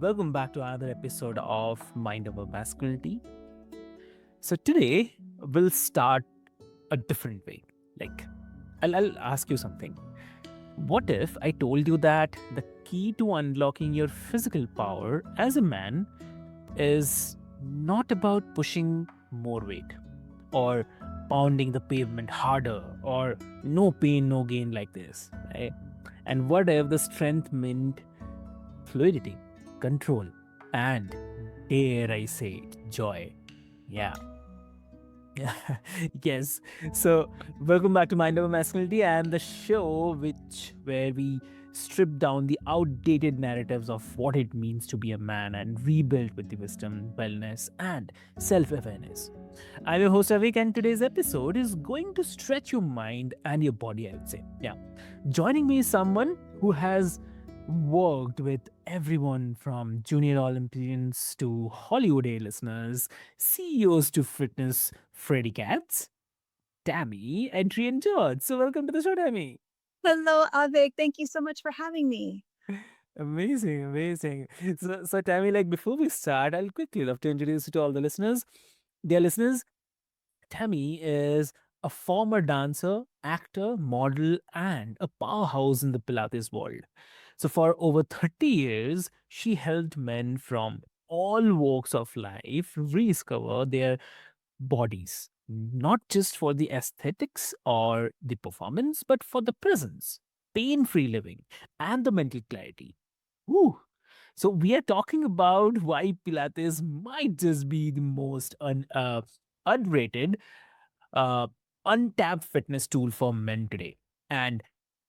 welcome back to another episode of Mind Over Masculinity. So, today we'll start a different way. Like, I'll ask you something. What if I told you that the key to unlocking your physical power as a man is not about pushing more weight or pounding the pavement harder or no pain, no gain like this, right? And what if the strength meant fluidity, control, and dare I say it, joy? Yeah. Yes. So, welcome back to Mind Over Masculinity and the show where we strip down the outdated narratives of what it means to be a man and rebuild with the wisdom, wellness, and self-awareness. I'm your host Avik, and today's episode is going to stretch your mind and your body, I would say. Yeah. Joining me is someone who has worked with everyone from junior Olympians to Hollywood A-listeners, CEOs to fitness Freddy Cats, Tami-Adrian George. So welcome to the show, Tami. Hello, Avik. Thank you so much for having me. Amazing, amazing. So Tami, like before we start, I'll quickly love to introduce you to all the listeners. Dear listeners, Tammy is a former dancer, actor, model, and a powerhouse in the Pilates world. So, for over 30 years, she helped men from all walks of life rediscover their bodies, not just for the aesthetics or the performance, but for the presence, pain free living, and the mental clarity. Woo. So we are talking about why Pilates might just be the most underrated, uh, untapped fitness tool for men today. And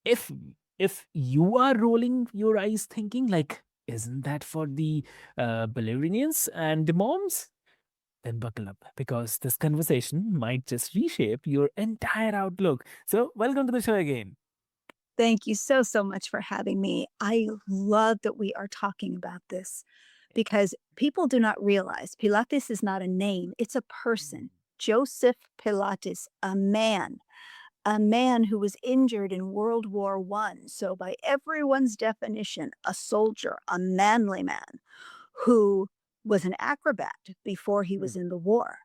if if you are rolling your eyes thinking like, isn't that for the ballerinians and the moms? Then buckle up because this conversation might just reshape your entire outlook. So welcome to the show again. Thank you so much for having me. I love that we are talking about this because people do not realize Pilates is not a name, it's a person. Joseph Pilates, a man who was injured in World War One. So, by everyone's definition, a soldier, a manly man who was an acrobat before he was in the war.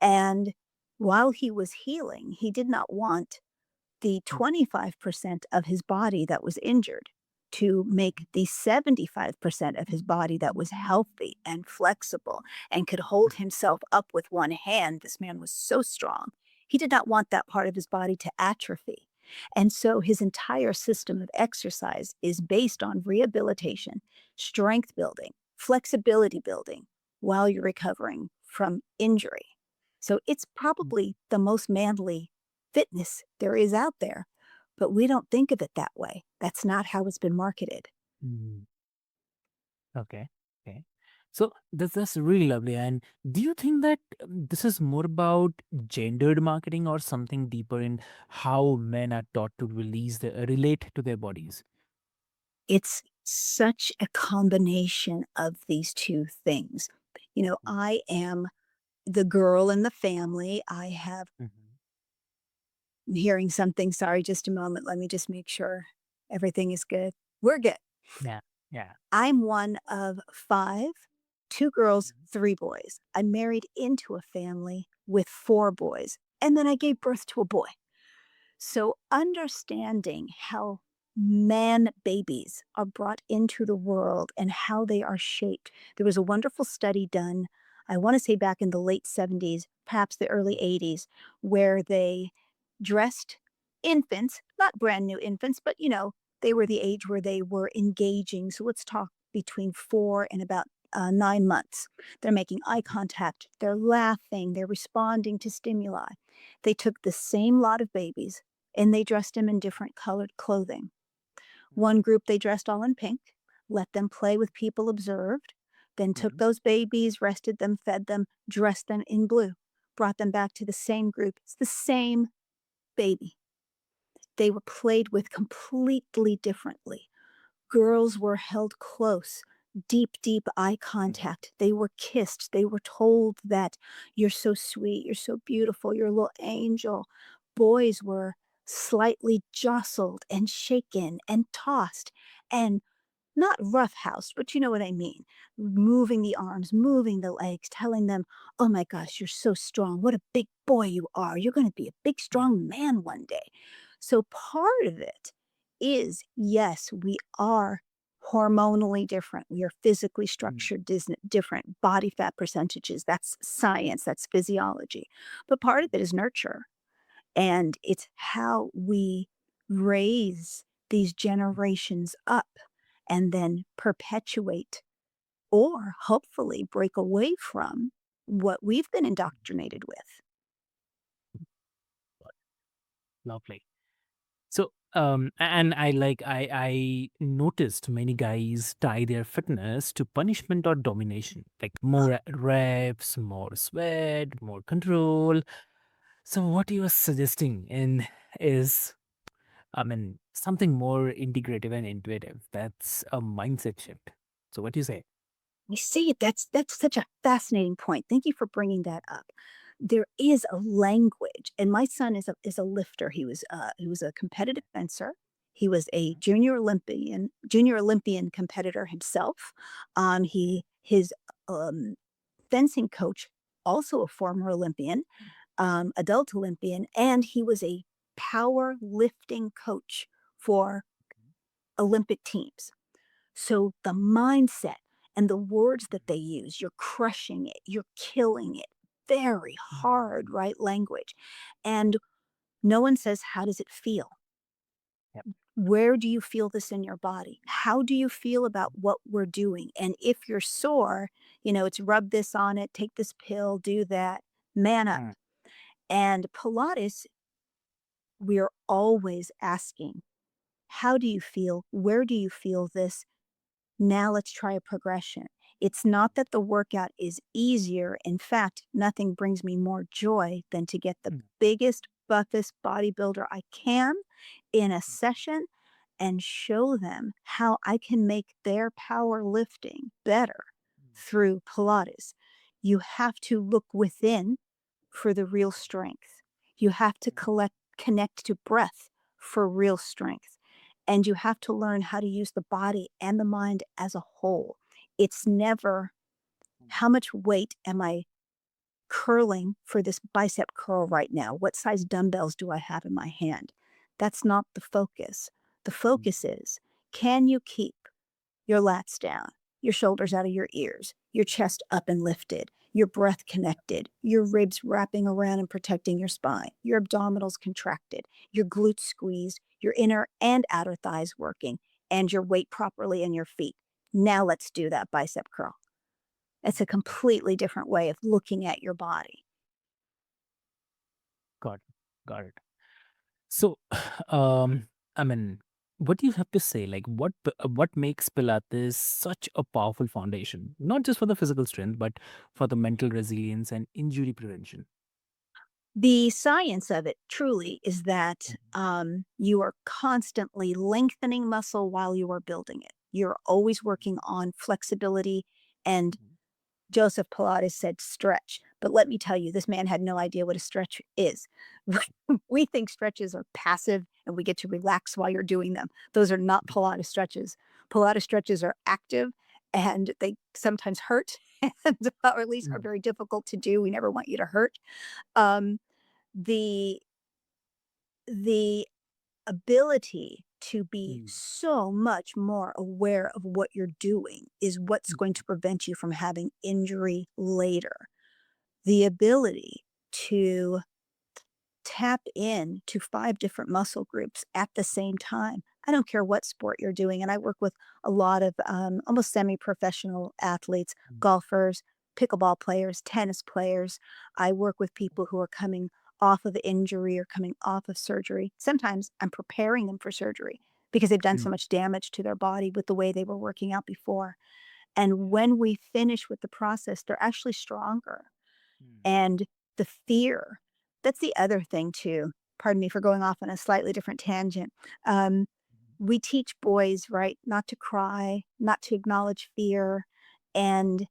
And while he was healing, he did not want the 25% of his body that was injured to make the 75% of his body that was healthy and flexible and could hold himself up with one hand. This man was so strong. He did not want that part of his body to atrophy. And so his entire system of exercise is based on rehabilitation, strength building, flexibility building while you're recovering from injury. So it's probably the most manly fitness there is out there, but we don't think of it that way. That's not how it's been marketed. Mm, okay. Okay. So that's really lovely. And do you think that this is more about gendered marketing or something deeper in how men are taught to relate to their bodies? It's such a combination of these two things. I am the girl in the family. Mhm. I'm hearing something. Sorry, just a moment. Let me just make sure everything is good. We're good. Yeah. Yeah. I'm one of five, two girls, Mhm. three boys. I married into a family with four boys, and then I gave birth to a boy. So, understanding how man babies are brought into the world and how they are shaped. There was a wonderful study done, I want to say back in the late 70s, perhaps the early 80s, where they dressed infants, not brand new infants, but they were the age where they were engaging. So, let's talk between 4 and about 9 months. They're making eye contact, they're laughing, they're responding to stimuli. They took the same lot of babies and they dressed them in different colored clothing. One group they dressed all in pink, let them play with people observed, then took Mhm. those babies, rested them, fed them, dressed them in blue, brought them back to the same group. It's the same baby. They were played with completely differently. Girls were held close, deep eye Mhm. contact. They were kissed. They were told that you're so sweet, you're so beautiful, you're a little angel. Boys were slightly jostled and shaken and tossed. And not roughhouse, but you know what I mean. Moving the arms, moving the legs, telling them, oh my gosh, you're so strong. What a big boy you are. You're going to be a big, strong man one day. So part of it is yes, we are hormonally different. We are physically mm, structured different, body fat percentages. That's science, that's physiology. But part of it is nurture. And it's how we raise these generations up and then perpetuate or hopefully break away from what we've been indoctrinated with. lovely. So, and I noticed many guys tie their fitness to punishment or domination, like more reps, more sweat, more control. So, what you are suggesting in is, I mean, something more integrative and intuitive. That's a mindset shift. So, what do you say? I see. That's such a fascinating point. Thank you for bringing that up. There is a language, and my son is a lifter. He was a competitive fencer. He was a junior Olympian competitor himself. He his fencing coach, also a former Olympian, adult Olympian, and he was a power lifting coach for Olympic teams. So the mindset and the words that they use, you're crushing it, you're killing it, very hard, Mm. right? Language. And no one says, how does it feel? Yep. Where do you feel this in your body? How do you feel about what we're doing? And if you're sore, it's rub this on it, take this pill, do that, man up. Mm, And Pilates, we are always asking, how do you feel? Where do you feel this? Now let's try a progression. It's not that the workout is easier. In fact, nothing brings me more joy than to get the mm, biggest, buffest bodybuilder I can in a session and show them how I can make their powerlifting better through Pilates. You have to look within for the real strength. You have to connect to breath for real strength. And you have to learn how to use the body and the mind as a whole. It's never how much weight am I curling for this bicep curl right now? What size dumbbells do I have in my hand? That's not the focus. The mm, focus is, can you keep your lats down, your shoulders out of your ears, your chest up and lifted, your breath connected, your ribs wrapping around and protecting your spine, your abdominals contracted, your glutes squeezed, your inner and outer thighs working, and your weight properly in your feet. Now let's do that bicep curl. It's a completely different way of looking at your body. got it. Got it. So, um, I mean, what do you have to say? Like, what makes Pilates such a powerful foundation, not just for the physical strength, but for the mental resilience and injury prevention? The science of it truly is that Mhm, you are constantly lengthening muscle while you are building it. You're always working on flexibility. And mhm, Joseph Pilates said stretch. But let me tell you, this man had no idea what a stretch is. We think stretches are passive and we get to relax while you're doing them. Those are not Pilates stretches. Pilates stretches are active and they sometimes hurt and, or at least are mhm, very difficult to do. We never want you to hurt. Um, the the ability to be mm, so much more aware of what you're doing is what's mm, going to prevent you from having injury later. The ability to tap in to 5 different muscle groups at the same time. I don't care what sport you're doing, and I work with a lot of, almost semi-professional athletes, mm, golfers, pickleball players, tennis players. I work with people who are coming off of injury or coming off of surgery. Sometimes I'm preparing them for surgery because they've done mm, so much damage to their body with the way they were working out before, and when we finish with the process, they're actually stronger. mm, And the fear, that's the other thing too. Pardon me for going off on a slightly different tangent. Um, mhm, we teach boys, right, not to cry, not to acknowledge fear. And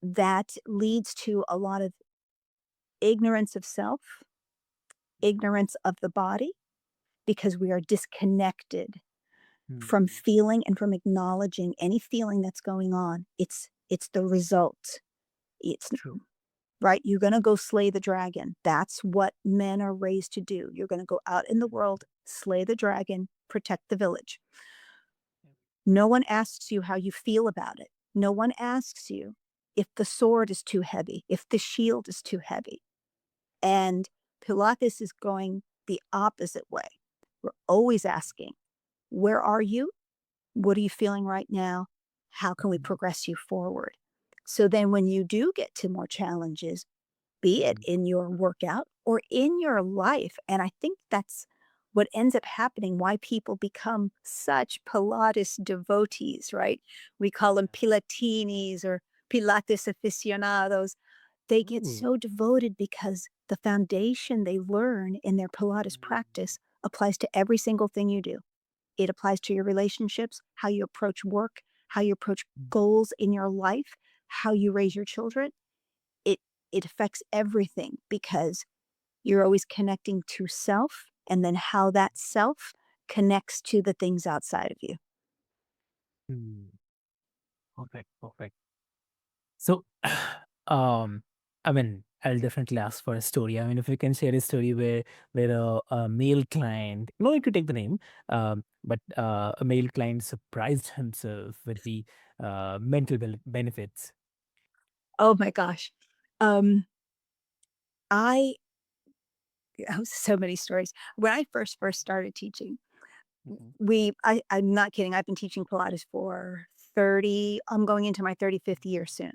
that leads to a lot of ignorance of self, ignorance of the body, because we are disconnected. from Hmm. feeling and from acknowledging any feeling that's going on. It's the result. It's True. right. You're going to go slay the dragon. That's what men are raised to do. You're going to go out in the world, slay the dragon, protect the village. No one asks you how you feel about it. No one asks you if the sword is too heavy, if the shield is too heavy. And Pilates is going the opposite way. We're always asking, where are you? What are you feeling right now? How can we progress you forward? So then when you do get to more challenges, be it Hmm. in your workout or in your life. And I think that's what ends up happening, why people become such Pilates devotees, right? We call them Pilatinis or Pilates aficionados. They get Ooh. so devoted because the foundation they learn in their Pilates practice applies to every single thing you do. It applies to your relationships, how you approach work, how you approach goals in your life, how you raise your children. It it affects everything because you're always connecting to self and then how that self connects to the things outside of you. Hmm. Perfect. Perfect. So, um, I mean, I'll definitely ask for a story. I mean, if you can share a story where a male client, no need to take the name, but a male client surprised himself with the mental benefits. Oh my gosh. Um, I oh, so many stories. When I first started teaching, Mhm. I'm not kidding. I've been teaching Pilates for 30, I'm going into my 35th year soon.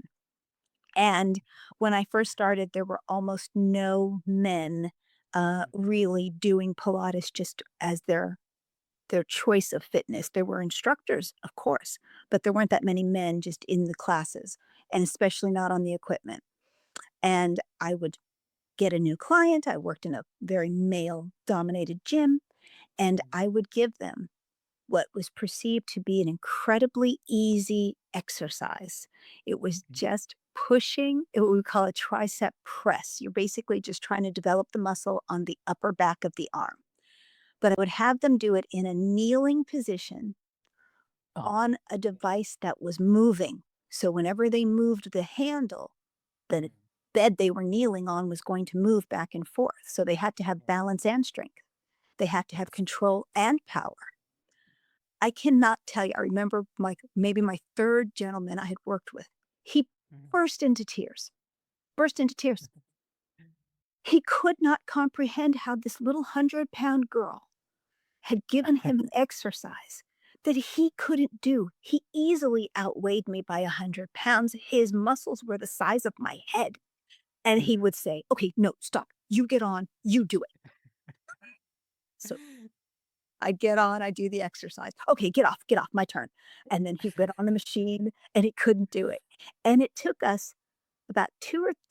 And when I first started, there were almost no men really doing Pilates just as their choice of fitness. There were instructors, of course, but there weren't that many men just in the classes, and especially not on the equipment. And I would get a new client. I worked in a very male dominated gym, and I would give them what was perceived to be an incredibly easy exercise. It was just pushing, what we call a tricep press. You're basically just trying to develop the muscle on the upper back of the arm. But I would have them do it in a kneeling position Oh, on a device that was moving. So whenever they moved the handle, the bed they were kneeling on was going to move back and forth. So they had to have balance and strength. They had to have control and power. I cannot tell you. I remember maybe my third gentleman I had worked with. He burst into tears. Burst into tears. He could not comprehend how this little 100-pound girl had given him an exercise that he couldn't do. He easily outweighed me by 100 pounds. His muscles were the size of my head. And he would say, okay, no, stop. You get on, you do it. So I get on, I do the exercise. Okay, get off, my turn. And then he went on the machine and he couldn't do it. And it took us about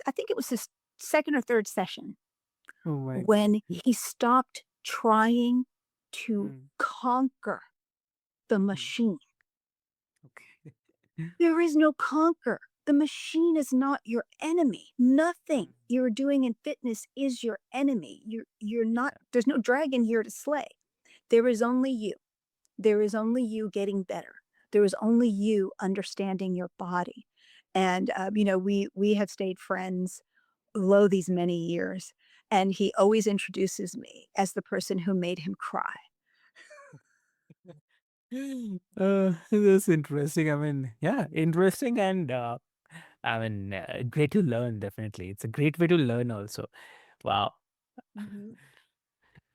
I think it was his second or third session oh my. when he stopped trying to Mm, conquer the mm, machine. okay. There is no conquer. The machine is not your enemy. Nothing Mm, you're doing in fitness is your enemy. You're not yeah. there's no dragon here to slay. There is only you. There is only you getting better. There is only you understanding your body. And we have stayed friends lo these many years. And he always introduces me as the person who made him cry. That's interesting. I mean, yeah, interesting and great to learn. Definitely, it's a great way to learn. Also, wow. Mhm.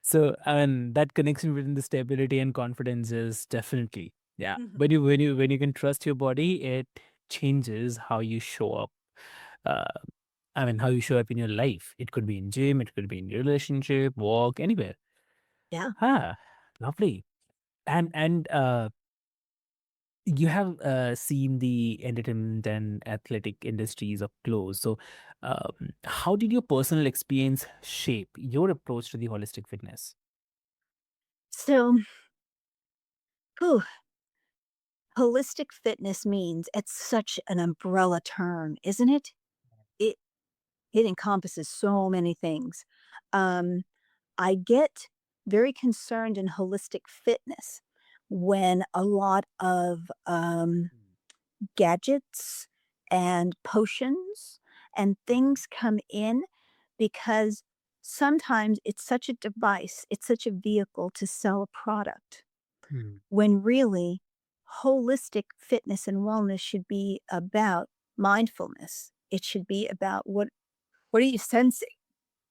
So, I mean, that connection between the stability and confidence is definitely, yeah. Mhm. When you can trust your body, it changes how you show up. Uh, I mean, how you show up in your life. It could be in gym, it could be in your relationship, walk, anywhere. Yeah. Ah, lovely. And you have seen the entertainment and athletic industries up close. So, how did your personal experience shape your approach to the holistic fitness? So, whew, holistic fitness means it's such an umbrella term, isn't it? It it encompasses so many things. Um, I get very concerned in holistic fitness when a lot of gadgets and potions and things come in because sometimes it's such a device, it's such a vehicle to sell a product Mm, when really holistic fitness and wellness should be about mindfulness. It should be about what are you sensing?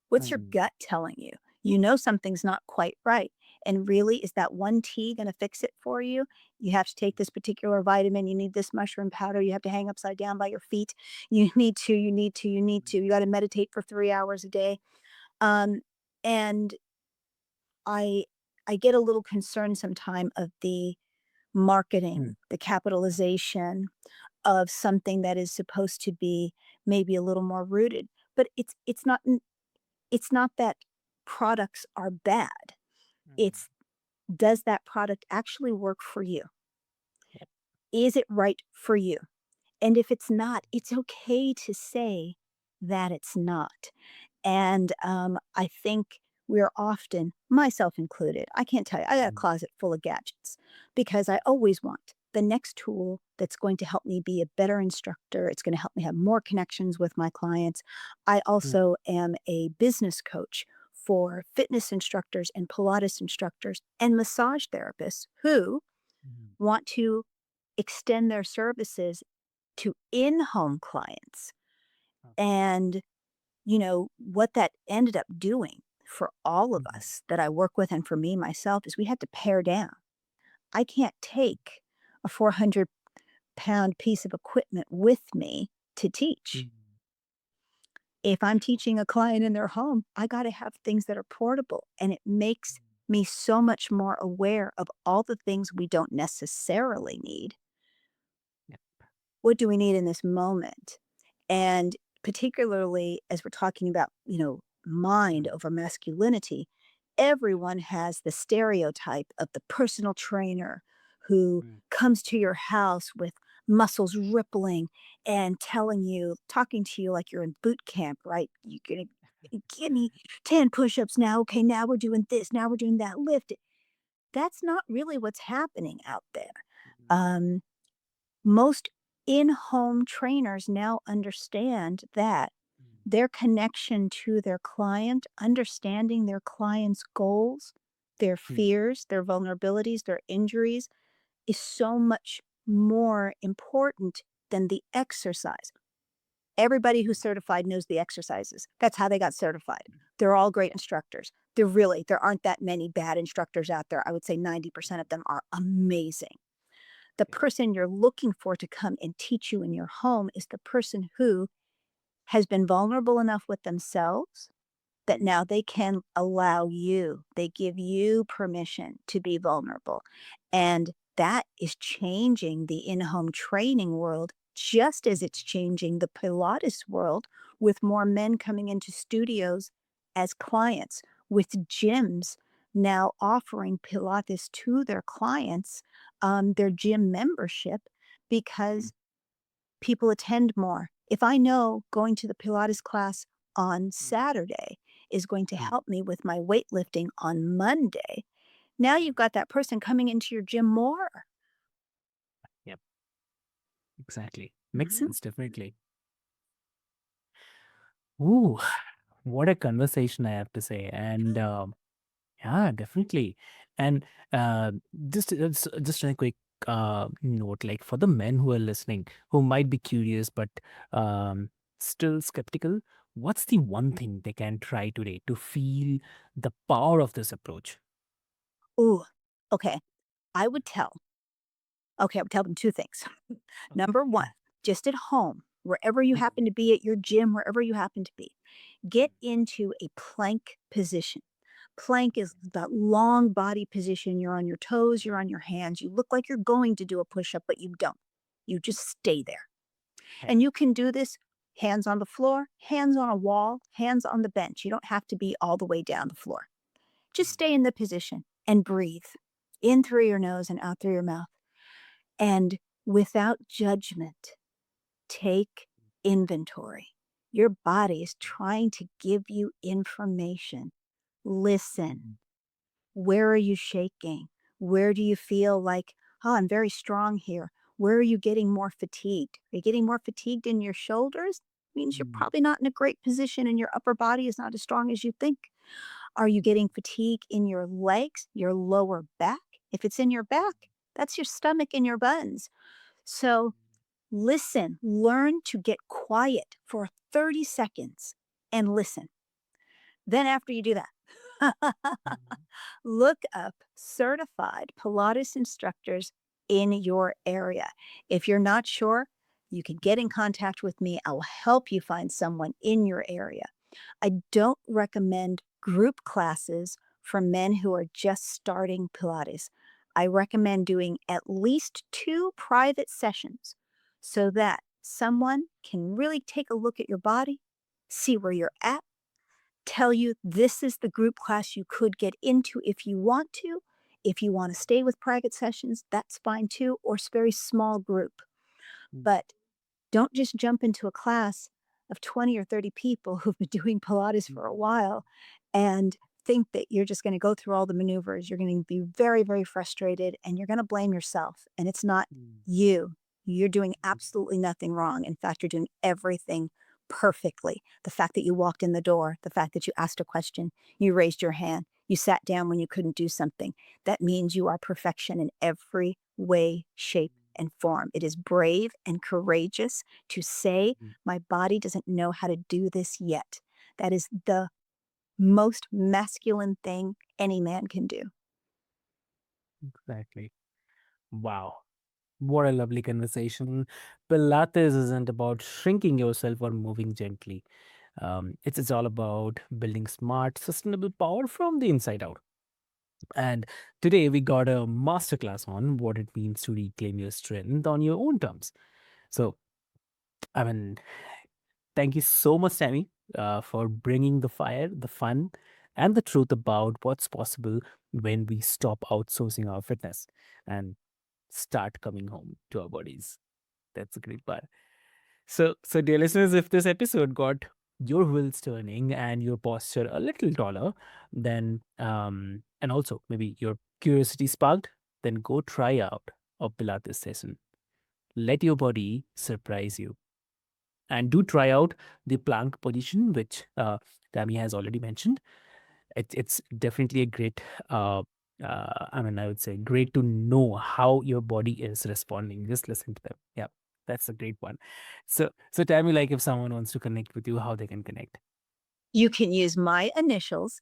What's your mm, gut telling you? You know something's not quite right. And really, is that one tea going to fix it for you? You have to take this particular vitamin. You need this mushroom powder. You have to hang upside down by your feet. You got to meditate for 3 hours a day. Um, and I, I get a little concerned sometime of the mm, marketing, the capitalization of something that is supposed to be maybe a little more rooted. But it's not that products are bad. mm. It's does that product actually work for you? Yep. Is it right for you? And if it's not, it's okay to say that it's not. And I think we're often, myself included, I can't tell you, I got a Mm, closet full of gadgets because I always want the next tool that's going to help me be a better instructor. It's going to help me have more connections with my clients. I mm, also am a business coach for fitness instructors and Pilates instructors and massage therapists who mm. want to extend their services to in home clients. Okay. And what that ended up doing for all of Mhm, us that I work with and for me myself is we had to pare down. I can't take a 400-pound piece of equipment with me to teach. mm, If I'm teaching a client in their home, I got to have things that are portable. And it makes me so much more aware of all the things we don't necessarily need. yep. What do we need in this moment? And particularly as we're talking about, mind Mm, over masculinity, everyone has the stereotype of the personal trainer who mm. comes to your house with muscles rippling and talking to you like you're in boot camp, right? You're going to give me 10 push ups now. Okay, now we're doing this. Now we're doing that. Lift it. That's not really what's happening out there. Mm, Um, Most in home trainers now understand that mm, their connection to their client, understanding their client's goals, their mm, fears, their vulnerabilities, their injuries is so much more important than the exercise. Everybody who's certified knows the exercises. That's how they got certified. They're all great instructors. There aren't that many bad instructors out there. I would say 90% of them are amazing. The yep. person you're looking for to come and teach you in your home is the person who has been vulnerable enough with themselves that Mm, now they can allow you, they give you permission to be vulnerable. And that is changing the in home training world just as it's changing the Pilates world with more men coming into studios as clients, with gyms now offering Pilates to their clients, their gym membership, mm, because people attend more. If I know going to the Pilates class on mm, Saturday is going to mm. help me with my weightlifting on Monday, now you've got that person coming into your gym more. Yep. Exactly. Makes Mhm. sense. Definitely. Ooh, what a conversation I have to say. And yeah, definitely. And uh, just a quick note, like for the men who are listening, who might be curious but um, still skeptical, what's the one thing they can try today to feel the power of this approach? Ooh, okay. I would tell, okay, I would tell them two things. Okay. Number one, just at home, wherever you Mm, happen to be at your gym, wherever you happen to be, get into a plank position. Plank is that long body position. You're on your toes, you're on your hands. You look like you're going to do a push up, but you don't. You just stay there. okay. And you can do this hands on the floor, hands on a wall, hands on the bench. You don't have to be all the way down the floor. Just Mm, stay in the position and breathe in through your nose and out through your mouth. And without judgment, take inventory. Your body is trying to give you information. Listen. mm, Where are you shaking? Where do you feel like, oh, I'm very strong here? Where are you getting more fatigued? Are you getting more fatigued in your shoulders? Means you're Mm, probably not in a great position and your upper body is not as strong as you think. Are you getting fatigue in your legs, your lower back? If it's in your back, that's your stomach and your buns. So listen, learn to get quiet for 30 seconds and listen. Then, after you do that, mm, look up certified Pilates instructors in your area. If you're not sure, you can get in contact with me. I will help you find someone in your area. I don't recommend group classes for men who are just starting Pilates. I recommend doing at least 2 private sessions so that someone can really take a look at your body, see where you're at, tell you this is the group class you could get into if you want to. If you want to stay with private sessions, that's fine too, or very small group. mm, But don't just jump into a class of 20 or 30 people who've been doing Pilates mm, for a while and think that you're just going to go through all the maneuvers. You're going to be very, very frustrated and you're going to blame yourself. And it's not mm, you. You're doing mm, absolutely nothing wrong. In fact, you're doing everything perfectly. The fact that you walked in the door, the fact that you asked a question, you raised your hand, you sat down when you couldn't do something, that means you are perfection in every way, shape, and form. It is brave and courageous to say, mm. my body doesn't know how to do this yet. That is the most masculine thing any man can do. Exactly. Wow. What a lovely conversation. Pilates isn't about shrinking yourself or moving gently. It's all about building smart, sustainable power from the inside out. And today we got a masterclass on what it means to reclaim your strength on your own terms. So, I mean, thank you so much, Tammy, for bringing the fire, the fun, and the truth about what's possible when we stop outsourcing our fitness and start coming home to our bodies. That's a great part. So dear listeners, if this episode got your wheels turning and your posture a little taller, then and also maybe your curiosity sparked, then go try out a Pilates session. Let your body surprise you, and do try out the plank position, which Tammy has already mentioned. It's definitely a great. I would say great to know how your body is responding. Just listen to them. Yeah, that's a great one. So tell me, like, if someone wants to connect with you, how they can connect. You can use my initials,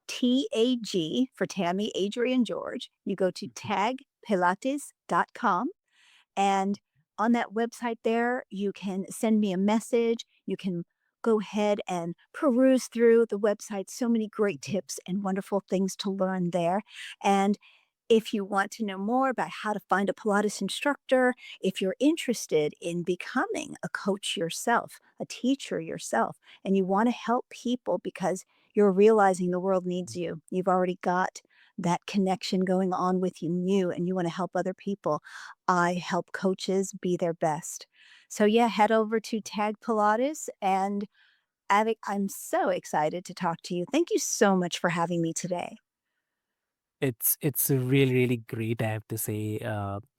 TAG for Tammy Adrian George. You go to Mhm, tagpilates.com. And on that website there, you can send me a message. You can go ahead and peruse through the website. So many great mhm, tips and wonderful things to learn there. And if you want to know more about how to find a Pilates instructor, if you're interested in becoming a coach yourself, a teacher yourself, and you want to help people because you're realizing the world needs you, you've already got that connection going on with you and you want to help other people. I help coaches be their best. So yeah, head over to Tag Pilates and Avik, I'm so excited to talk to you. Thank you so much for having me today. it's a really really great. I have to say,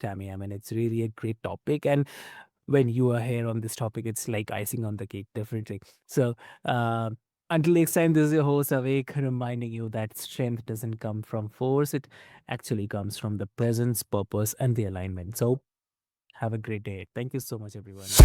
Tammy. I mean, it's really a great topic, and when you are here on this topic, it's like icing on the cake, definitely. So, until next time, this is your host, Avik, reminding you that strength doesn't come from force, it actually comes from the presence, purpose, and the alignment. So, have a great day. Thank you so much, everyone.